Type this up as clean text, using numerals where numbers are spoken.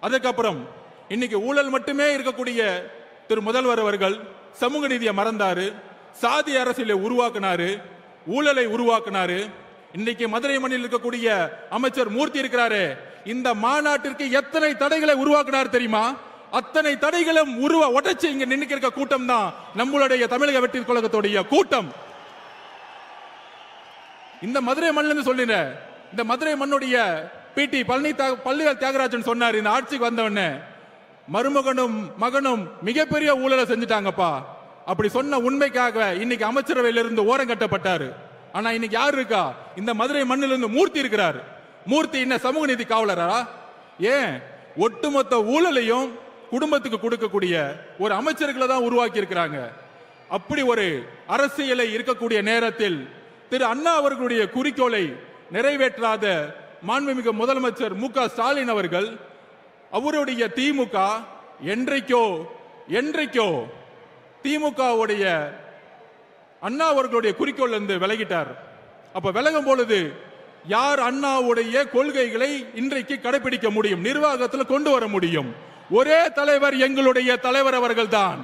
அதுக்கப்புறம் இன்னைக்கு ஊழல் மட்டுமே இருக்கக்கூடிய திரு முதல்வர் அவர்கள் சமூக நீதியை மறந்தாரு, சாதி அரசியலை உருவாக்குனாரு, ஊழலை உருவாக்குனாரு. இன்னைக்கு மதுரை மண்ணில் இருக்கக்கூடிய அமைச்சர் மூர்த்தி இருக்கிறாரு, இந்த மாநாட்டிற்கு எத்தனை தடைகளை உருவாக்குனார் தெரியுமா? அத்தனை தடைகளும் உடைச்சு இங்க நின்னுக்க கூட்டம் தான் நம்மளுடைய தமிழக வெற்றி கழகத்துடைய கூட்டம். இந்த மதுரை மண்ணிலிருந்து சொல்லின, இந்த மதுரை மண்ணுடைய பிடி பழனிவேல் தியாகராஜன் சொன்னார், இந்த ஆட்சிக்கு வந்தவன மருமகனும் மகனும் மிகப்பெரிய ஊழலை செஞ்சுட்டாங்கப்பா. அப்படி சொன்ன உண்மைக்காக இன்னைக்கு அமைச்சரவையிலிருந்து ஓரம் கட்டப்பட்டாரு. ஆனா இன்னைக்கு யாரு இருக்கா? இந்த மதுரை மண்ணிலிருந்து மூர்த்தி இருக்கிறார். மூர்த்தி என்ன சமூக நீதி காவலரா? ஏன் ஒட்டுமொத்த ஊழலையும் குடும்பத்துக்கு கொடுக்கக்கூடிய ஒரு அமைச்சர்களை தான் உருவாக்கி இருக்கிறாங்க. அப்படி ஒரு அரசியலை இருக்கக்கூடிய நேரத்தில் திரு அண்ணா அவர்களுடைய குறிக்கோளை நிறைவேற்றாத மாண்புமிகு முதலமைச்சர் மு.க. ஸ்டாலின் அவர்கள் அவருடைய திமுக என்றைக்கோ திமுகவுடைய அண்ணா அவர்களுடைய குறிக்கோள் இருந்து விலகிட்டார். அப்ப விலகும் பொழுது யார் அண்ணாவுடைய கொள்கைகளை இன்றைக்கு கடைபிடிக்க முடியும், நிர்வாகத்தில் கொண்டு வர முடியும்? ஒரே தலைவர், எங்களுடைய தலைவர் அவர்கள் தான்.